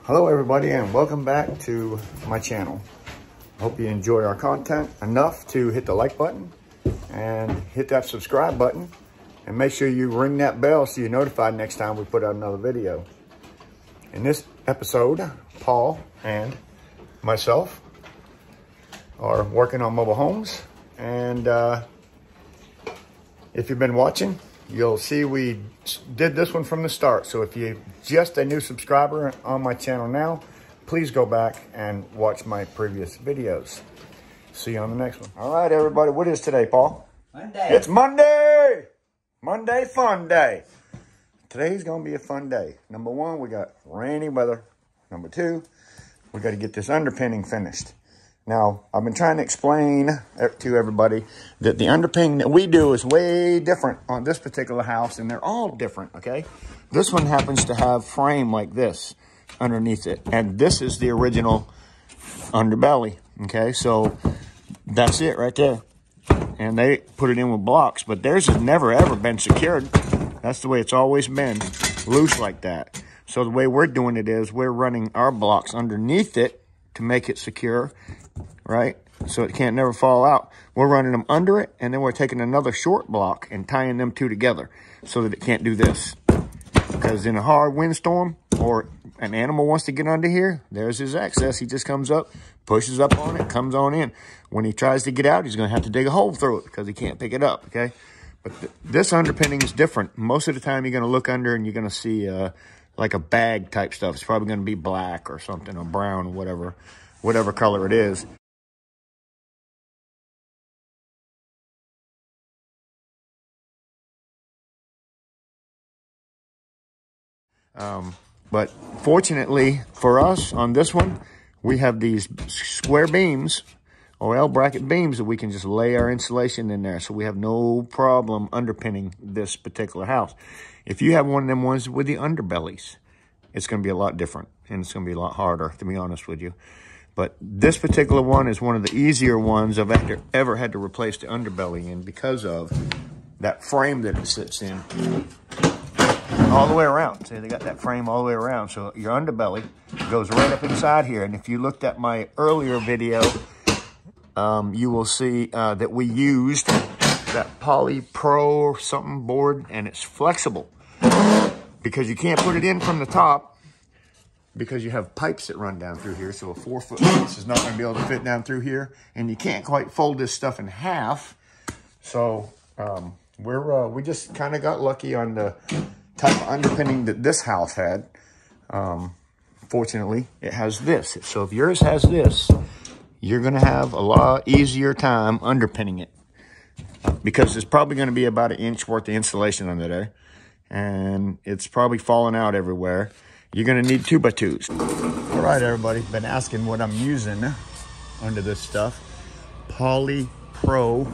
Hello everybody and welcome back to my channel. Hope you enjoy our content enough to hit the like button and hit that subscribe button and make sure you ring that bell so you're notified next time we put out another video. In this episode, Paul and myself are working on mobile homes, and if you've been watching, you'll see we did this one from the start. So if you're just a new subscriber on my channel now, please go back and watch my previous videos. See you on the next one. All right, everybody. What is today, Paul? Monday. It's Monday! Monday fun day. Today's going to be a fun day. Number one, we got rainy weather. Number two, we got to get this underpinning finished. Now, I've been trying to explain to everybody that the underpinning that we do is way different on this particular house, and they're all different, okay? This one happens to have frame like this underneath it, and this is the original underbelly, okay? So that's it right there. And they put it in with blocks, but theirs has never, ever been secured. That's the way it's always been, loose like that. So the way we're doing it is we're running our blocks underneath it to make it secure, right? So it can't never fall out. We're running them under it, and then we're taking another short block and tying them two together so that it can't do this. Because in a hard windstorm or an animal wants to get under here, there's his access. He just comes up, pushes up on it, comes on in. When he tries to get out, he's going to have to dig a hole through it because he can't pick it up, okay? But this underpinning is different. Most of the time, you're going to look under and you're going to see like a bag type stuff. It's probably going to be black or something, or brown, or whatever color it is. But fortunately for us on this one, we have these square beams or L bracket beams that we can just lay our insulation in there. So we have no problem underpinning this particular house. If you have one of them ones with the underbellies, it's going to be a lot different, and it's going to be a lot harder, to be honest with you. But this particular one is one of the easier ones I've ever had to replace the underbelly in because of that frame that it sits in all the way around. See, they got that frame all the way around. So your underbelly goes right up inside here. And if you looked at my earlier video, you will see that we used that Poly Pro or something board, and it's flexible because you can't put it in from the top because you have pipes that run down through here. So a 4-foot piece is not going to be able to fit down through here, and you can't quite fold this stuff in half. So we just kind of got lucky on the type of underpinning that this house had. Fortunately, it has this. So if yours has this, you're going to have a lot easier time underpinning it because it's probably going to be about 1 inch worth of insulation under there, and it's probably falling out everywhere. You're going to need 2x2s. All right, everybody, been asking what I'm using under this stuff. Poly Pro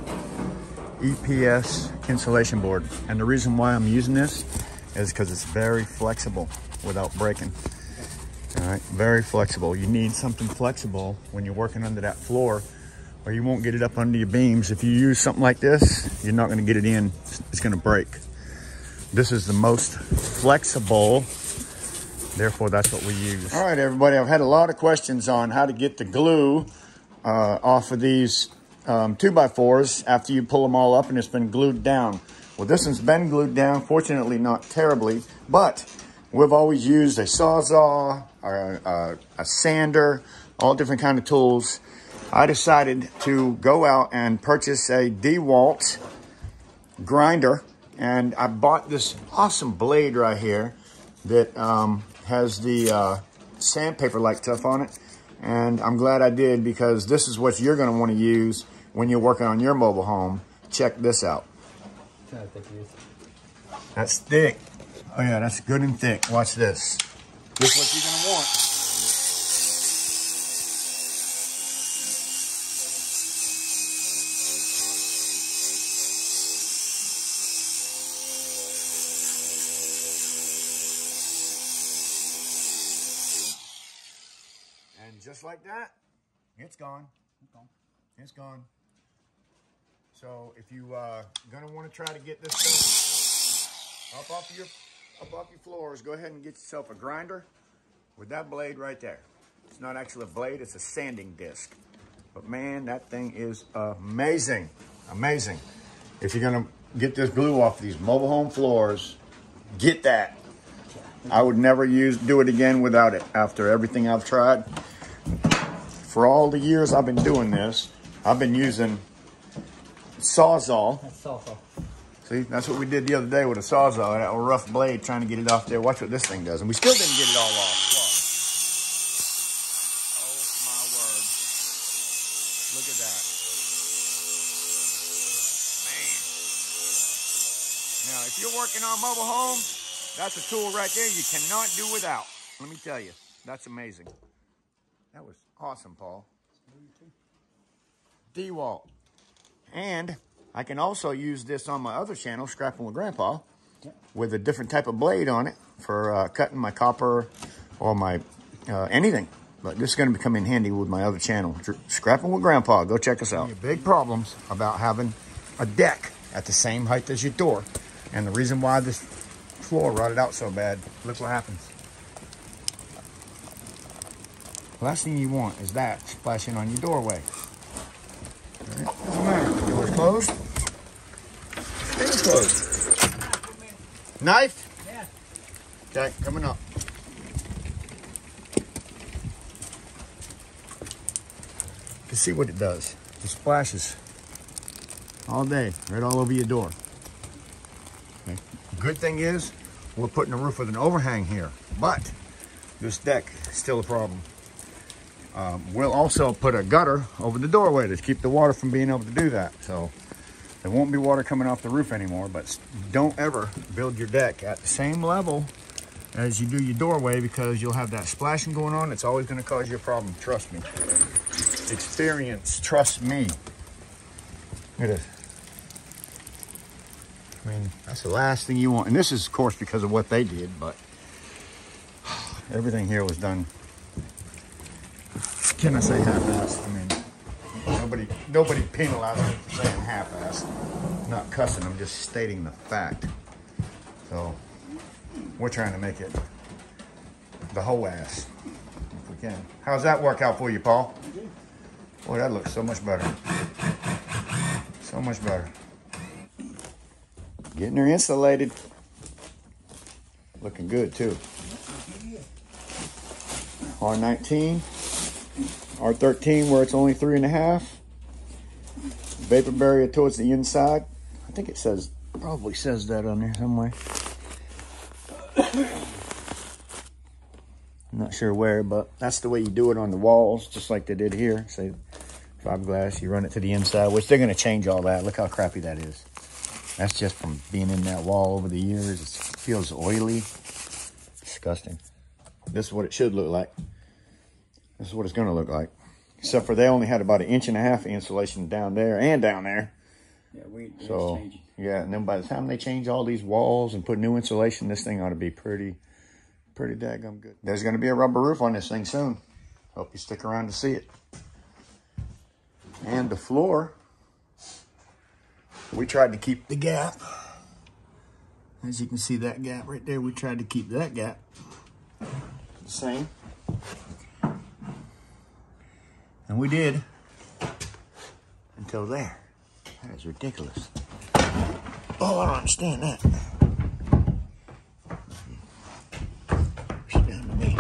EPS insulation board. And the reason why I'm using this is because it's very flexible without breaking. All right, very flexible. You need something flexible when you're working under that floor, or you won't get it up under your beams. If you use something like this, you're not going to get it in. It's going to break. This is the most flexible, therefore that's what we use. All right, everybody, I've had a lot of questions on how to get the glue off of these 2x4s after you pull them all up and it's been glued down. Well, this one's been glued down, fortunately not terribly, but we've always used a Sawzall or a sander, all different kind of tools. I decided to go out and purchase a DeWalt grinder, and I bought this awesome blade right here that has the sandpaper-like stuff on it, and I'm glad I did because this is what you're going to want to use when you're working on your mobile home. Check this out. That's thick. Oh yeah, that's good and thick. Watch this. This is what you're going to want. And just like that, it's gone. It's gone. So if you gonna want to try to get this stuff up off your floors, go ahead and get yourself a grinder with that blade right there. It's not actually a blade, it's a sanding disc. But man, that thing is amazing, amazing. If you're gonna get this glue off these mobile home floors, get that. I would never do it again without it after everything I've tried. For all the years I've been doing this, I've been using Sawzall. That's Sawzall. See, that's what we did the other day with a Sawzall, that rough blade, trying to get it off there. Watch what this thing does. And we still didn't get it all off. Whoa. Oh, my word. Look at that. Man. Now, if you're working on mobile homes, that's a tool right there you cannot do without. Let me tell you, that's amazing. That was awesome, Paul. DeWalt. And I can also use this on my other channel, Scrapping with Grandpa, with a different type of blade on it for cutting my copper or my anything. But this is going to come in handy with my other channel, Scrapping with Grandpa. Go check us out. Big problems about having a deck at the same height as your door. And the reason why this floor rotted out so bad, look what happens. Last thing you want is that splashing on your doorway. Doesn't matter. The door's closed. It's closed. Knife? Yeah. Okay, coming up. You can see what it does. It splashes all day, right all over your door. Okay. Good thing is, we're putting a roof with an overhang here, but this deck is still a problem. We'll also put a gutter over the doorway to keep the water from being able to do that. So there won't be water coming off the roof anymore, but don't ever build your deck at the same level as you do your doorway, because you'll have that splashing going on. It's always going to cause you a problem. Trust me. Experience. Trust me. Look at this. I mean, that's the last thing you want. And this is, of course, because of what they did, but everything here was done. Can I say half-assed? I mean, nobody penalized me for saying half-assed. I'm not cussing, I'm just stating the fact. So, we're trying to make it the whole ass, if we can. How's that work out for you, Paul? Boy, that looks so much better. So much better. Getting her insulated. Looking good, too. R19. R13 where it's only 3.5. Vapor barrier towards the inside. I think it says, probably says that on there somewhere. I'm not sure where, but that's the way you do it on the walls, just like they did here. Say fiberglass, you run it to the inside, which they're going to change all that. Look how crappy that is. That's just from being in that wall over the years. It feels oily. Disgusting. This is what it should look like. This is what it's going to look like. Except for they only had about 1.5 inches insulation down there and down there. Yeah, so, yeah, and then by the time they change all these walls and put new insulation, this thing ought to be pretty daggum good. There's going to be a rubber roof on this thing soon. Hope you stick around to see it. And the floor, we tried to keep the gap. As you can see, that gap right there, we tried to keep that gap the same. And we did until there. That is ridiculous. Oh, I don't understand that. Push it down to me.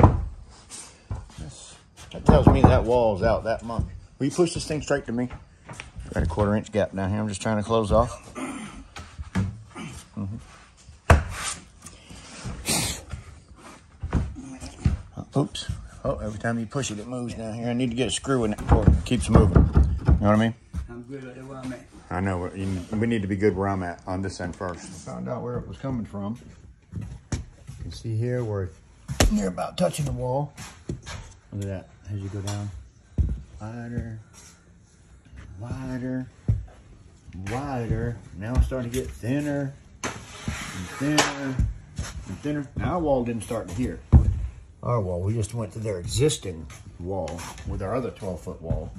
That tells me that wall's out that much. Will you push this thing straight to me? Got a 1/4 inch gap down here. I'm just trying to close off. Oops. Oh, every time you push it, it moves down here. I need to get a screw in it before it keeps moving. You know what I mean? I'm good at where I'm at. I know. We need to be good where I'm at on this end first. Found out where it was coming from. You can see here where you're about touching the wall. Look at that. As you go down. Wider. Wider. Wider. Now it's starting to get thinner. And thinner. And thinner. Now our wall didn't start to here. Our wall, we just went to their existing wall with our other 12-foot wall.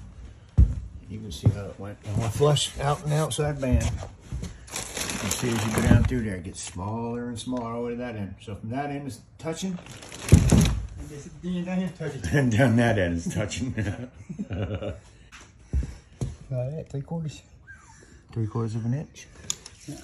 You can see how it went. And we're flush out in the outside band. You can see as you go down through there, it gets smaller and smaller all the way to that end. So from that end is touching, down here touching. And down that end is touching. About that, 3/4. 3/4 of an inch. Yeah.